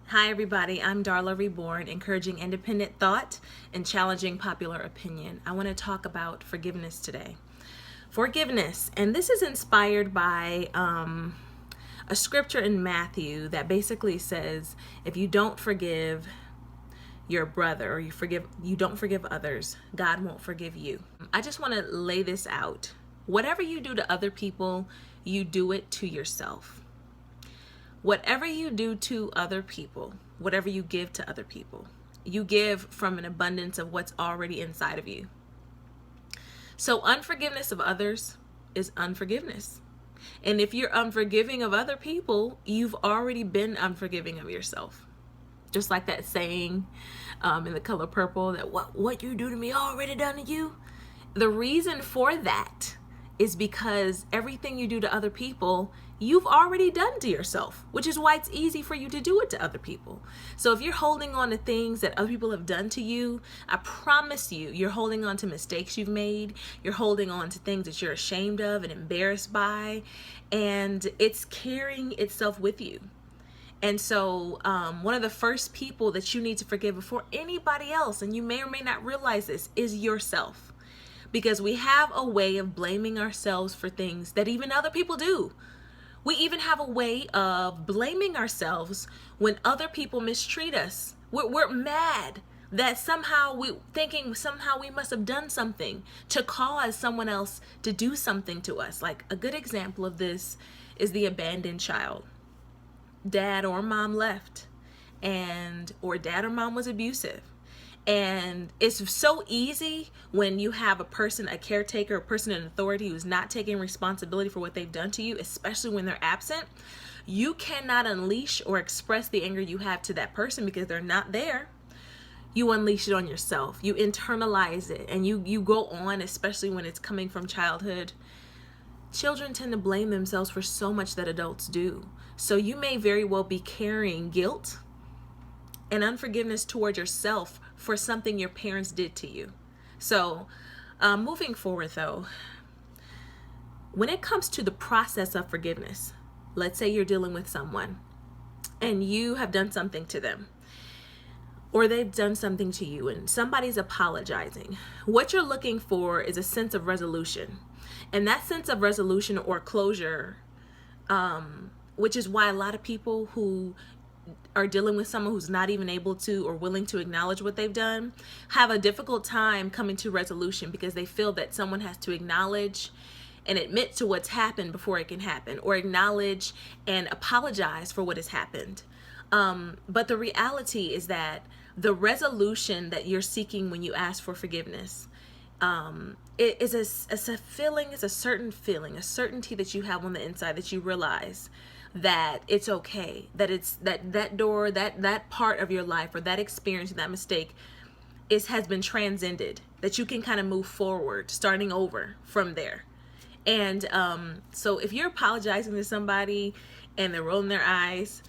Hi, everybody. I'm Darla Reborn, encouraging independent thought and challenging popular opinion. I want to talk about forgiveness today. Forgiveness, and this is inspired by a scripture in Matthew that basically says, if you don't forgive your brother or you don't forgive others, God won't forgive you. I just want to lay this out. Whatever you do to other people, you do it to yourself. Whatever you do to other people, whatever you give to other people, you give from an abundance of what's already inside of you. So unforgiveness of others is unforgiveness. And if you're unforgiving of other people, you've already been unforgiving of yourself. Just like that saying in The Color Purple, that what you do to me already done to you. The reason for that is because everything you do to other people, you've already done to yourself, which is why it's easy for you to do it to other people. So if you're holding on to things that other people have done to you, I promise you're holding on to mistakes you've made. You're holding on to things that you're ashamed of and embarrassed by, and it's carrying itself with you. And so one of the first people that you need to forgive before anybody else, and you may or may not realize this, is yourself. Because we have a way of blaming ourselves for things that even other people do. We even have a way of blaming ourselves when other people mistreat us. We're mad that somehow we must have done something to cause someone else to do something to us. Like a good example of this is the abandoned child. Dad or mom left, or dad or mom was abusive. And it's so easy when you have a caretaker, a person in authority who's not taking responsibility for what they've done to you, especially when they're absent. You cannot unleash or express the anger you have to that person because they're not there. You unleash it on yourself. You internalize it, and you go on, especially when it's coming from childhood. Children tend to blame themselves for so much that adults do. So you may very well be carrying guilt and unforgiveness toward yourself for something your parents did to you. So moving forward though, when it comes to the process of forgiveness, let's say you're dealing with someone and you have done something to them, or they've done something to you and somebody's apologizing. What you're looking for is a sense of resolution. And that sense of resolution or closure, which is why a lot of people who are dealing with someone who's not even able to or willing to acknowledge what they've done have a difficult time coming to resolution, because they feel that someone has to acknowledge and admit to what's happened before it can happen, or acknowledge and apologize for what has happened. But the reality is that the resolution that you're seeking when you ask for forgiveness, it is a feeling, it's a certain feeling, a certainty that you have on the inside, that you realize that it's okay, that it's that door, that part of your life or that experience, that mistake has been transcended, that you can kind of move forward, starting over from there. And so if you're apologizing to somebody and they're rolling their eyes,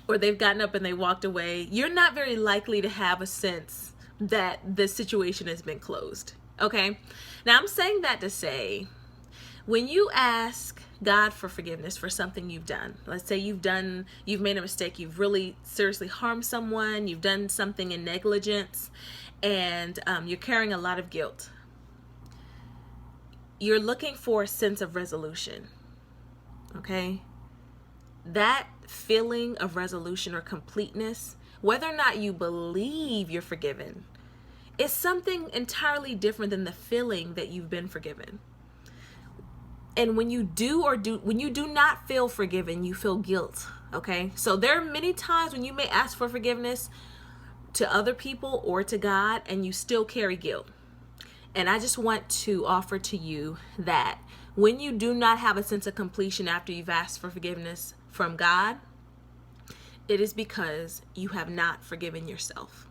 or they've gotten up and they walked away, you're not very likely to have a sense that the situation has been closed. Okay? Now I'm saying that to say, when you ask God for forgiveness for something you've done, let's say you've made a mistake, you've really seriously harmed someone, you've done something in negligence, and you're carrying a lot of guilt. You're looking for a sense of resolution. Okay? That feeling of resolution or completeness, whether or not you believe you're forgiven, is something entirely different than the feeling that you've been forgiven. And when you do not feel forgiven, you feel guilt. Okay? So there are many times when you may ask for forgiveness to other people or to God, and you still carry guilt. And I just want to offer to you that when you do not have a sense of completion after you've asked for forgiveness from God, it is because you have not forgiven yourself.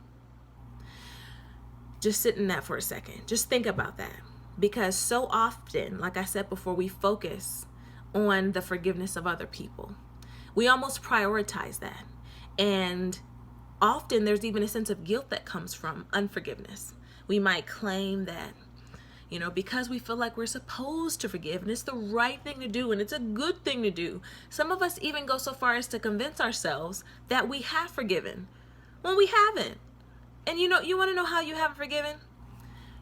Just sit in that for a second. Just think about that. Because so often, like I said before, we focus on the forgiveness of other people. We almost prioritize that. And often there's even a sense of guilt that comes from unforgiveness. We might claim that, because we feel like we're supposed to forgive and it's the right thing to do and it's a good thing to do. Some of us even go so far as to convince ourselves that we have forgiven when we haven't. And you want to know how you haven't forgiven?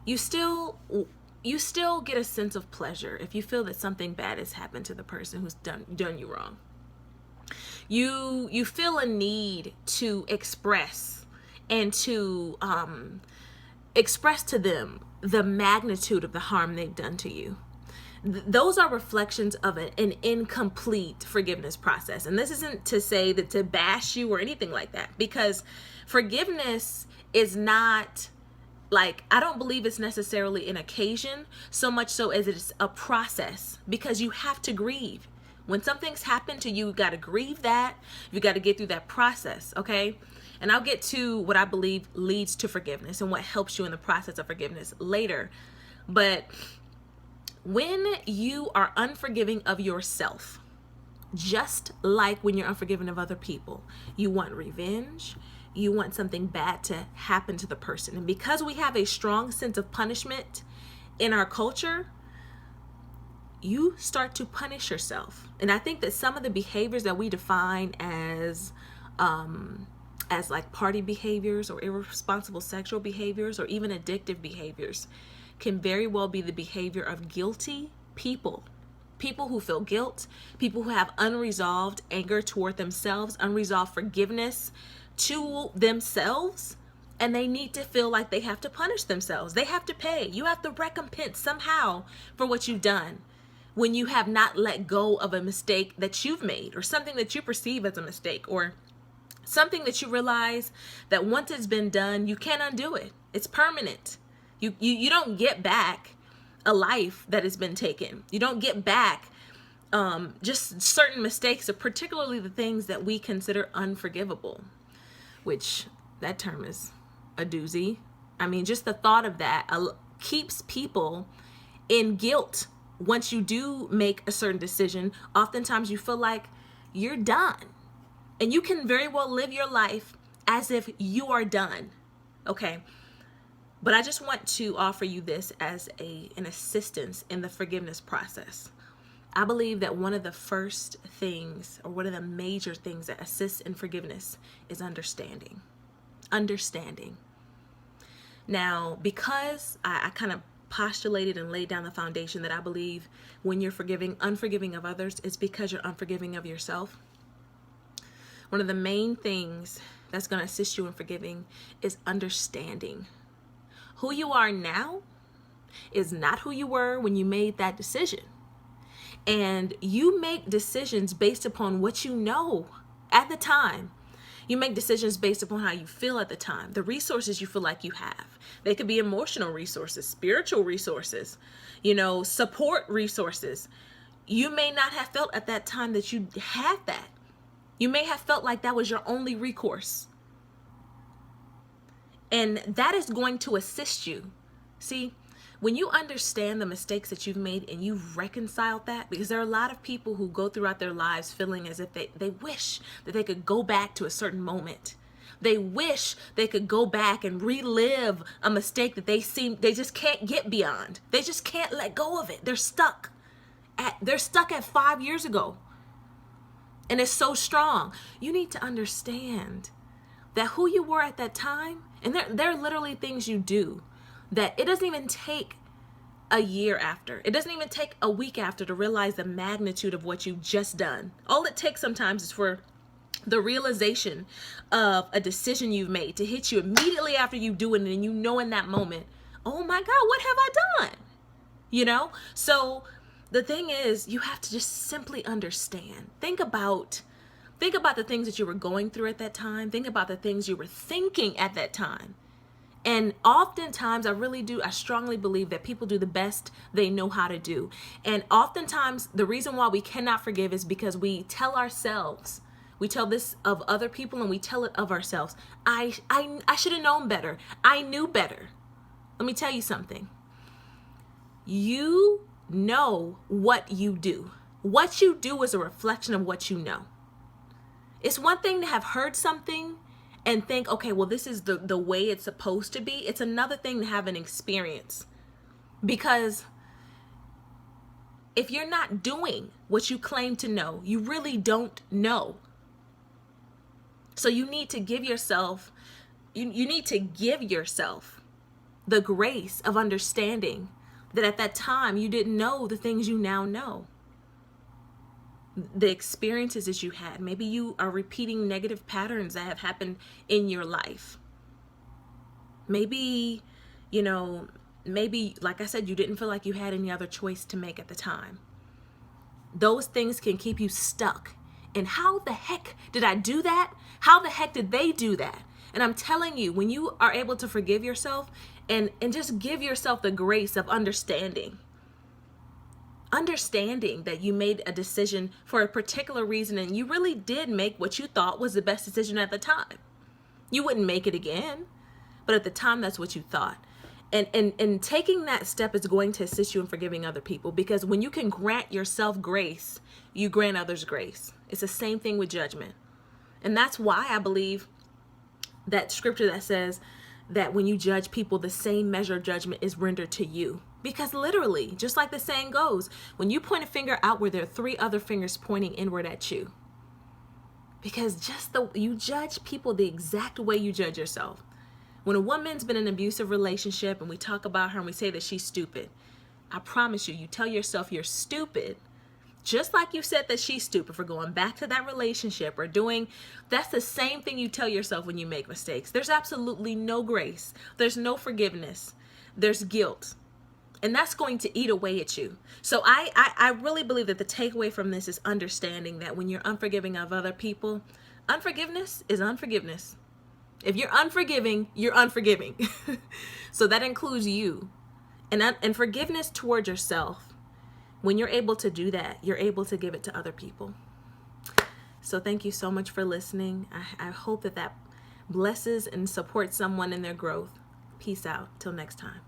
You still get a sense of pleasure if you feel that something bad has happened to the person who's done you wrong. You feel a need to express and to express to them the magnitude of the harm they've done to you. Those are reflections of an incomplete forgiveness process. And this isn't to say that to bash you or anything like that, because forgiveness is not like, I don't believe it's necessarily an occasion so much so as it's a process, because you have to grieve. When something's happened to you, you got to grieve that. You got to get through that process, okay? And I'll get to what I believe leads to forgiveness and what helps you in the process of forgiveness later. But when you are unforgiving of yourself, just like when you're unforgiving of other people, you want revenge, you want something bad to happen to the person. And because we have a strong sense of punishment in our culture, you start to punish yourself. And I think that some of the behaviors that we define as like party behaviors or irresponsible sexual behaviors or even addictive behaviors can very well be the behavior of guilty people. People who feel guilt, people who have unresolved anger toward themselves, unresolved forgiveness to themselves, and they need to feel like they have to punish themselves. They have to pay. You have to recompense somehow for what you've done when you have not let go of a mistake that you've made, or something that you perceive as a mistake, or something that you realize that once it's been done, you can't undo it. It's permanent. You don't get back a life that has been taken. You don't get back just certain mistakes, or particularly the things that we consider unforgivable, which that term is a doozy. I mean, just the thought of that keeps people in guilt. Once you do make a certain decision, oftentimes you feel like you're done. And you can very well live your life as if you are done. Okay. But I just want to offer you this as an assistance in the forgiveness process. I believe that one of the first things, or one of the major things that assists in forgiveness, is understanding. Understanding. Now, because I kind of postulated and laid down the foundation that I believe when you're unforgiving of others, it's because you're unforgiving of yourself. One of the main things that's going to assist you in forgiving is understanding. Who you are now is not who you were when you made that decision. And you make decisions based upon what you know at the time. You make decisions based upon how you feel at the time, the resources you feel like you have. They could be emotional resources, spiritual resources, support resources. You may not have felt at that time that you had that. You may have felt like that was your only recourse. And that is going to assist you. See, when you understand the mistakes that you've made and you've reconciled that, because there are a lot of people who go throughout their lives feeling as if they wish that they could go back to a certain moment. They wish they could go back and relive a mistake that they just can't get beyond. They just can't let go of it. They're stuck at 5 years ago. And it's so strong. You need to understand that who you were at that time, and there are literally things you do that it doesn't even take a year after. It doesn't even take a week after to realize the magnitude of what you've just done. All it takes sometimes is for the realization of a decision you've made to hit you immediately after you do it, and in that moment, oh my God, what have I done? So the thing is, you have to just simply understand. Think about the things that you were going through at that time. Think about the things you were thinking at that time. And oftentimes, I strongly believe that people do the best they know how to do. And oftentimes, the reason why we cannot forgive is because we tell this of other people and we tell it of ourselves. I should have known better. I knew better. Let me tell you something. You know what you do. What you do is a reflection of what you know. It's one thing to have heard something and think, okay, well, this is the way it's supposed to be. It's another thing to have an experience Because if you're not doing what you claim to know, you really don't know. So you need to give yourself, you need to give yourself the grace of understanding that at that time you didn't know the things you now know. The experiences that you had. Maybe you are repeating negative patterns that have happened in your life. Maybe, maybe, like I said, you didn't feel like you had any other choice to make at the time. Those things can keep you stuck. And how the heck did I do that? How the heck did they do that? And I'm telling you, when you are able to forgive yourself and just give yourself the grace of understanding that you made a decision for a particular reason and you really did make what you thought was the best decision at the time. You wouldn't make it again, but at the time, that's what you thought. And taking that step is going to assist you in forgiving other people, because when you can grant yourself grace, you grant others grace. It's the same thing with judgment. And that's why I believe that scripture that says that when you judge people, the same measure of judgment is rendered to you. Because literally, just like the saying goes, when you point a finger outward, there are 3 other fingers pointing inward at you. Because you judge people the exact way you judge yourself. When a woman's been in an abusive relationship and we talk about her and we say that she's stupid, I promise you, you tell yourself you're stupid, just like you said that she's stupid for going back to that relationship or that's the same thing you tell yourself when you make mistakes. There's absolutely no grace. There's no forgiveness. There's guilt. And that's going to eat away at you. So I really believe that the takeaway from this is understanding that when you're unforgiving of other people, unforgiveness is unforgiveness. If you're unforgiving, you're unforgiving. So that includes you. And forgiveness toward yourself. When you're able to do that, you're able to give it to other people. So thank you so much for listening. I hope that blesses and supports someone in their growth. Peace out. Till next time.